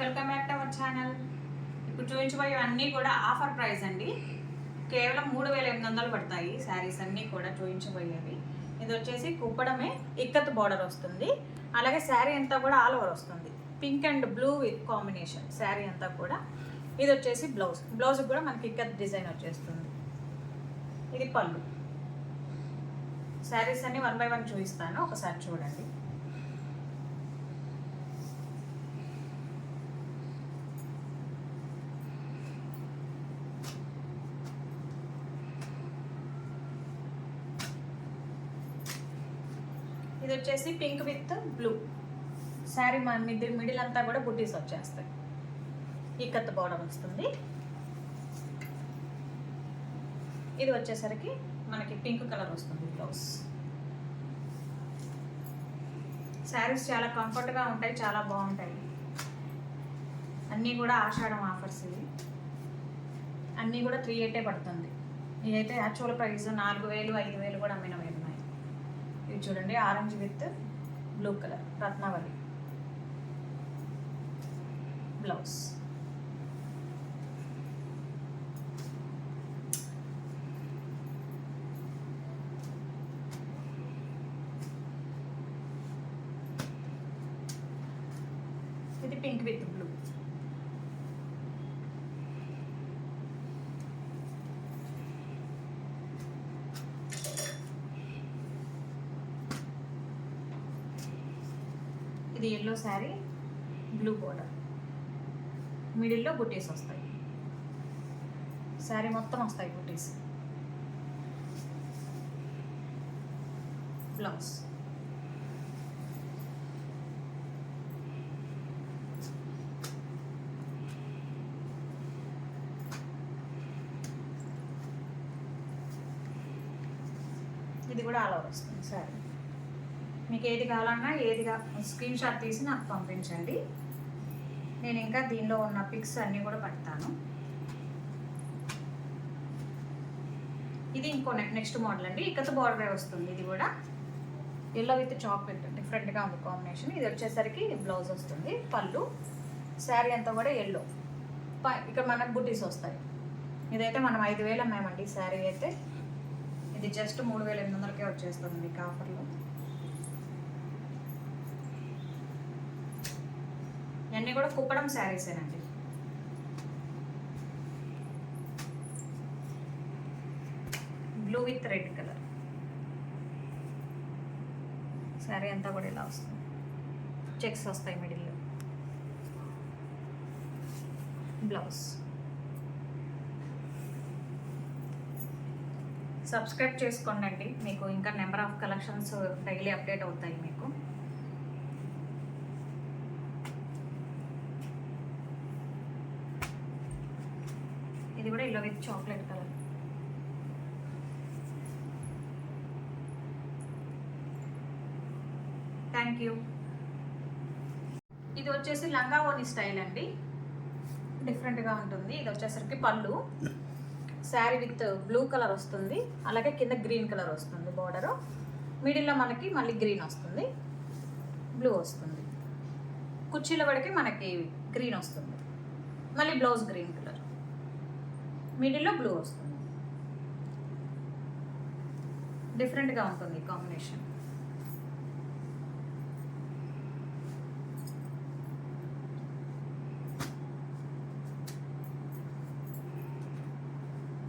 Welcome back to our channel. ఇప్పుడు చూపించబోయే అన్నీ కూడా ఆఫర్ ప్రైస్ అండి. కేవలం 3800 పడతాయి శారీస్ అన్నీ కూడా చూపించబోయేవి. ఇది వచ్చేసి కుప్పడమే ఇక్కత్ బార్డర్ వస్తుంది. అలాగే శారీ అంతా కూడా ఆల్ ఓవర్ వస్తుంది. Pink and blue with combination sari అంతా కూడా. ఇది వచ్చేసి బ్లౌజ్ కూడా మనకి ఇక్కత్ డిజైన్ వచ్చేస్తుంది. ఇది పళ్ళు. శారీస్ అన్ని 1 by 1 చూపిస్తాను, ఒకసారి చూడండి. ఇది వచ్చేసి పింక్ విత్ బ్లూ శారీ. మన మిడిల్ అంతా కూడా బుటీస్ వచ్చేస్తాయి. ఇక్కత్ బార్డర్ వస్తుంది. ఇది వచ్చేసరికి మనకి పింక్ కలర్ వస్తుంది బ్లౌజ్. శారీస్ చాలా కంఫర్ట్గా ఉంటాయి, చాలా బాగుంటాయి. అన్నీ కూడా ఆషాఢం ఆఫర్స్ ఇవి. అన్నీ కూడా 380 పడుతుంది. ఇదైతే యాక్చువల్ ప్రైస్ 4000 5000 కూడా అమ్మినవి ఉన్నాయి. ఇది చూడండి, orange with blue colour Ratnavali blouse. ఇది పింక్ విత్ బ్లూ. ఇది ఎల్లో శారీ, బ్లూ బోర్డర్, మిడిల్లో బుటీస్ వస్తాయి. శారీ మొత్తం వస్తాయి బుటీస్. బ్లౌజ్. ఇది కూడా ఆల్ ఓవర్ వస్తుంది శారీ. మీకు ఏది కావాలన్నా స్క్రీన్ షాట్ తీసి నాకు పంపించండి. నేను ఇంకా దీనిలో ఉన్న పిక్స్ అన్నీ కూడా పెడతాను. ఇది ఇంకో నెక్స్ట్ మోడల్ అండి. ఇక్కత్ బార్డర్ వస్తుంది. ఇది కూడా ఎల్లో విత్ చాక్లెట్ డిఫరెంట్గా ఉంది కాంబినేషన్. ఇది వచ్చేసరికి బ్లౌజ్ వస్తుంది. పళ్ళు. శారీ అంతా కూడా ఎల్లో. ఇక్కడ మనకు బుటీస్ వస్తాయి. ఇదైతే మనం 5000 అమ్మామండి శారీ అయితే. ఇది జస్ట్ 3800కే వచ్చేస్తుంది మీకు ఆఫర్లో. ఇవన్నీ కూడా కుప్పడం శారీసేనండి. Blue with red colour sari అంతా కూడా ఇలా వస్తుంది. చెక్స్ వస్తాయి మిడిల్లో. బ్లౌజ్. సబ్స్క్రైబ్ చేసుకోండి. మీకు ఇంకా number of collections daily update అవుతాయి మీకు. ఇది కూడా yellow with chocolate colour. Thank you. ఇది వచ్చేసి లంగా ఓని స్టైల్ అండి. డిఫరెంట్గా ఉంటుంది. ఇది వచ్చేసరికి పళ్ళు. శారీ విత్ బ్లూ కలర్ వస్తుంది. అలాగే కింద గ్రీన్ కలర్ వస్తుంది బార్డరు. మిడిల్లో మనకి మళ్ళీ గ్రీన్ వస్తుంది, బ్లూ వస్తుంది. కుర్చీల వరకు మనకి గ్రీన్ వస్తుంది. మళ్ళీ బ్లౌజ్ గ్రీన్ కలర్, మిడిల్లో బ్లూ వస్తుంది. డిఫరెంట్గా ఉంటుంది కాంబినేషన్.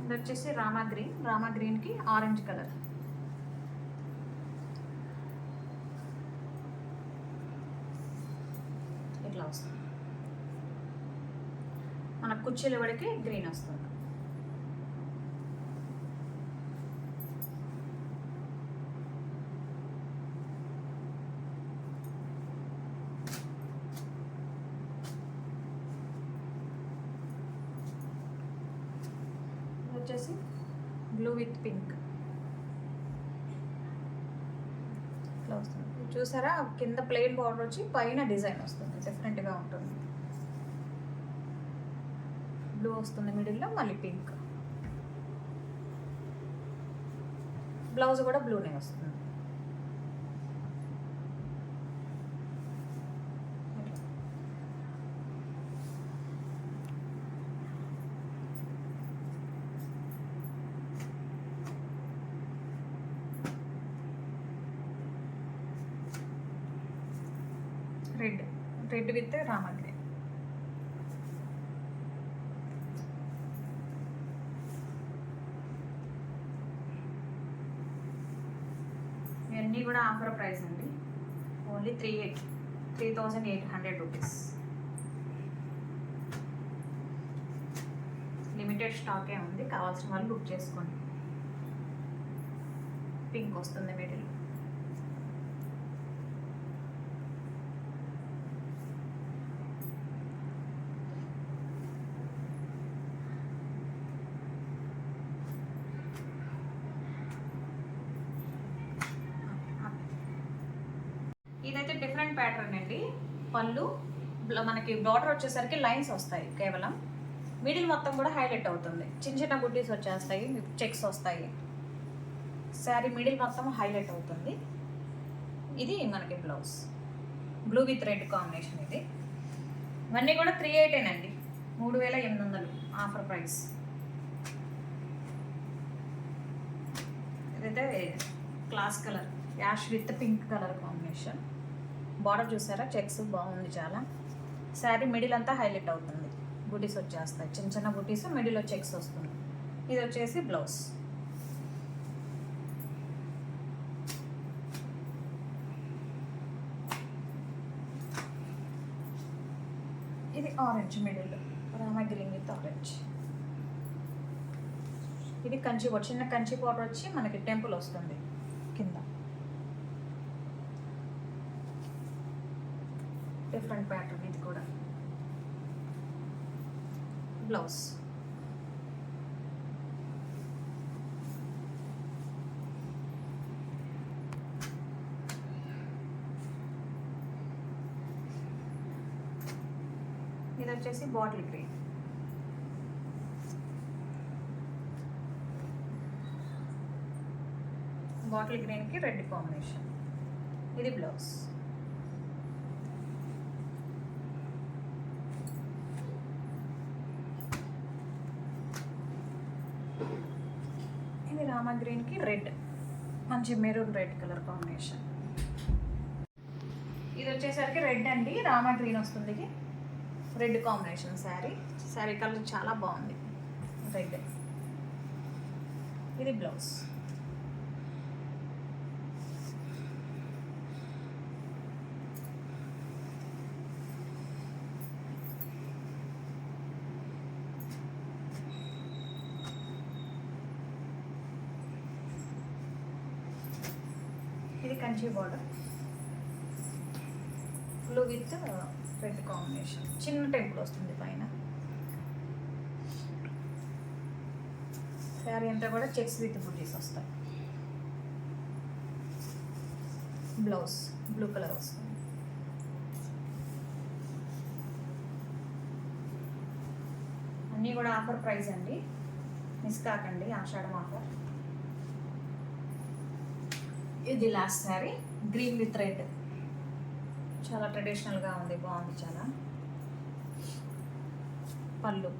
ఇది వచ్చేసి రామా గ్రీన్కి ఆరెంజ్ కలర్. ఇట్లా వస్తుంది. మన కుర్చీల వరకు గ్రీన్ వస్తుంది. వచ్చేసి బ్లూ విత్ పింక్ ఇట్లా వస్తుంది. చూసారా, కింద ప్లెయిన్ బార్డర్ వచ్చి పైన డిజైన్ వస్తుంది. డిఫరెంట్గా ఉంటుంది. బ్లూ వస్తుంది మిడిల్లో, మళ్ళీ పింక్. బ్లౌజ్ కూడా బ్లూనే వస్తుంది. Red with Rama green. ఇవన్నీ కూడా ఆఫర్ ప్రైస్ అండి. Only 3,800 rupees. లిమిటెడ్ స్టాకే ఉంది, కావాల్సిన వాళ్ళు బుక్ చేసుకోండి. పింక్ వస్తుంది మిడిల్. ఇదైతే డిఫరెంట్ ప్యాటర్న్ అండి. పళ్ళు మనకి బార్డర్ వచ్చేసరికి లైన్స్ వస్తాయి, కేవలం మిడిల్ మొత్తం కూడా హైలైట్ అవుతుంది. చిన్న చిన్న బుడ్డీస్ వచ్చేస్తాయి, చెక్స్ వస్తాయి. శారీ మిడిల్ మొత్తం హైలైట్ అవుతుంది. ఇది మనకి blouse, blue with red combination. ఇది ఇవన్నీ కూడా 3,800 అండి, 3,800 ఆఫర్ ప్రైస్. ఇదైతే క్లాస్ colour, ash with pink colour combination. Border చూసారా, చెక్స్ బాగుంది చాలా. శారీ మిడిల్ అంతా హైలైట్ అవుతుంది, బుటీస్ వచ్చేస్తాయి, చిన్న చిన్న బుటీస్, మిడిల్లో చెక్స్ వస్తుంది. ఇది వచ్చేసి బ్లౌజ్. ఇది orange middle, Rama green with orange. ఇది కంచి బోర్డర్, చిన్న కంచి బోర్డర్ వచ్చి మనకి టెంపుల్ వస్తుంది కింద. డిఫరెంట్ ప్యాటర్న్ ఇది కూడా. బ్లౌజ్ ఇది వచ్చేసి బాటిల్ గ్రీన్. బాటిల్ గ్రీన్కి రెడ్ కాంబినేషన్. ఇది బ్లౌజ్. ఇది రామా గ్రీన్కి రెడ్, మంచి మెరూన్ రెడ్ కలర్ కాంబినేషన్. ఇది వచ్చేసరికి రెడ్ అండి, రామా గ్రీన్ వస్తుంది, రెడ్ కాంబినేషన్. శారీ కలర్ చాలా బాగుంది, రెడ్. ఇది బ్లౌజ్. ఇది Kanchi border, blue with red combination. చిన్న టెంపుల్ వస్తుంది పైన. శారీ అంతా కూడా చెక్స్ విత్ బుటీస్ వస్తాయి. బ్లౌజ్ బ్లూ కలర్ వస్తుంది. అన్నీ కూడా ఆఫర్ ప్రైస్ అండి, మిస్ కాకండి, ఆషాఢం ఆఫర్. ఇది last sari, green with red, చాలా ట్రెడిషనల్గా ఉంది, బాగుంది చాలా. పళ్ళు,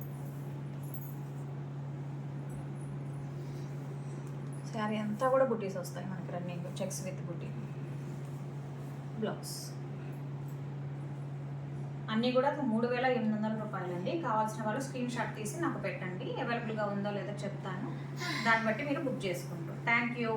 శారీ అంతా కూడా బుటీస్ వస్తాయి మనకి, running checks with buti. Blouse. అన్నీ కూడా 3,800 రూపాయలండి. కావాల్సిన వాళ్ళు స్క్రీన్ షాట్ తీసి నాకు పెట్టండి, అవైలబుల్గా ఉందో లేదో చెప్తాను, దాన్ని బట్టి మీరు బుక్ చేసుకుంటారు. Thank you.